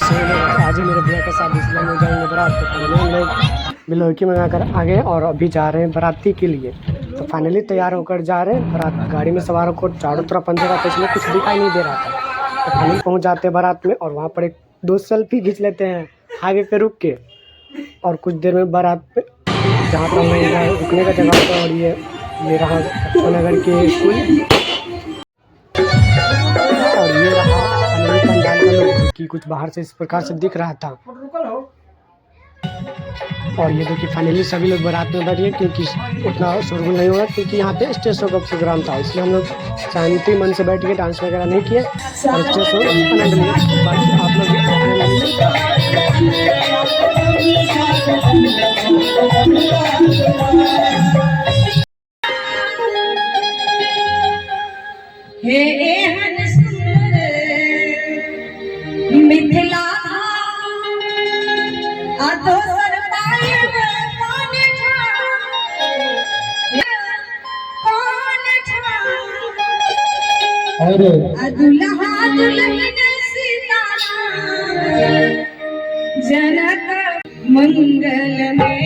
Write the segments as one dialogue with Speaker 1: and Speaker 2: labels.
Speaker 1: आज ही मेरे भैया का शादी, इसलिए हम लोग जाएंगे बारात। तो फाइनली हम लोग बिलोकी मंगा कर आ गए और अभी जा रहे हैं बाराती के लिए। तो फाइनली तैयार होकर जा रहे हैं बारात। गाड़ी में सवार होकर चारों तरफ अंधेरा था, इसलिए कुछ दिखाई नहीं दे रहा था। तो फाइनली पहुँच जाते हैं बारात में और वहाँ पर एक दो सेल्फी खींच लेते हैं हाईवे पे रुक के। और कुछ देर में बारात पे जहाँ पर हमें रुकने का जगह था, और ये रहा नगर के स्कूल। और ये रहा फाइनली पंडाल का लोग कि कुछ बाहर से इस प्रकार से दिख रहा था। और ये देखिए फाइनली सभी लोग बारात में बैठ गए, क्योंकि उतना शोरगुल नहीं हुआ, क्योंकि यहाँ पे स्टेज शो का प्रोग्राम था। इसलिए हम लोग शांति मन से बैठ के डांस वगैरह नहीं किए और स्टेज शो आनंद लिए। बाकी आप लोग
Speaker 2: मिथिला दुल्हा दुल्हन जनक मंगल में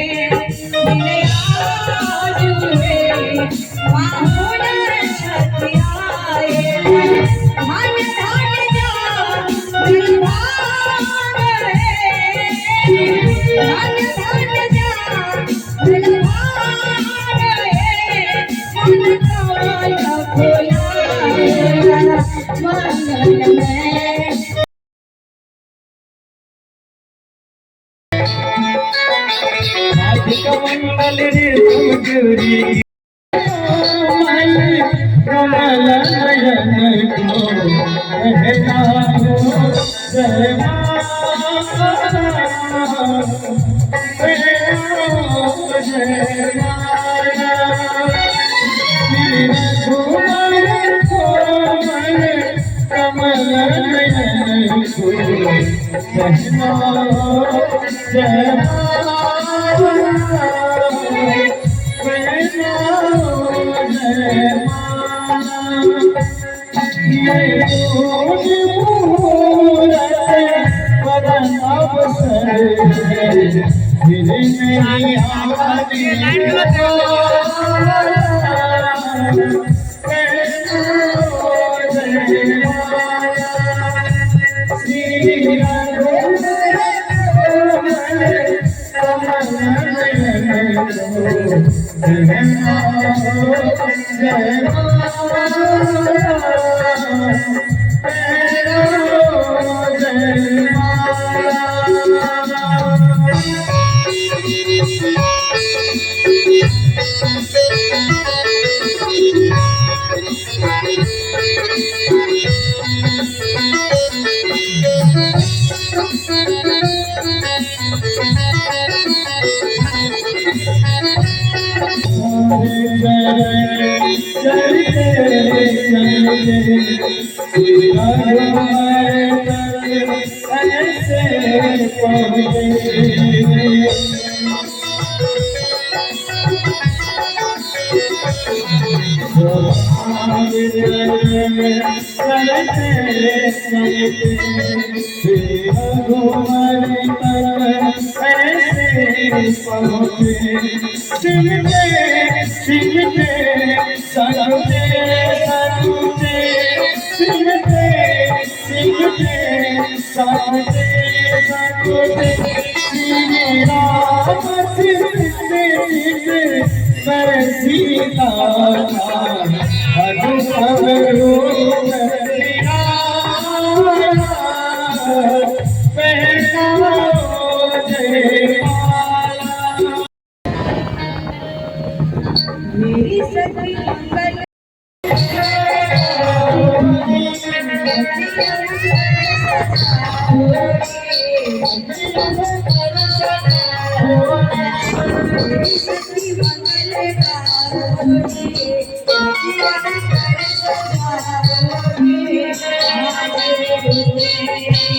Speaker 3: Thank you.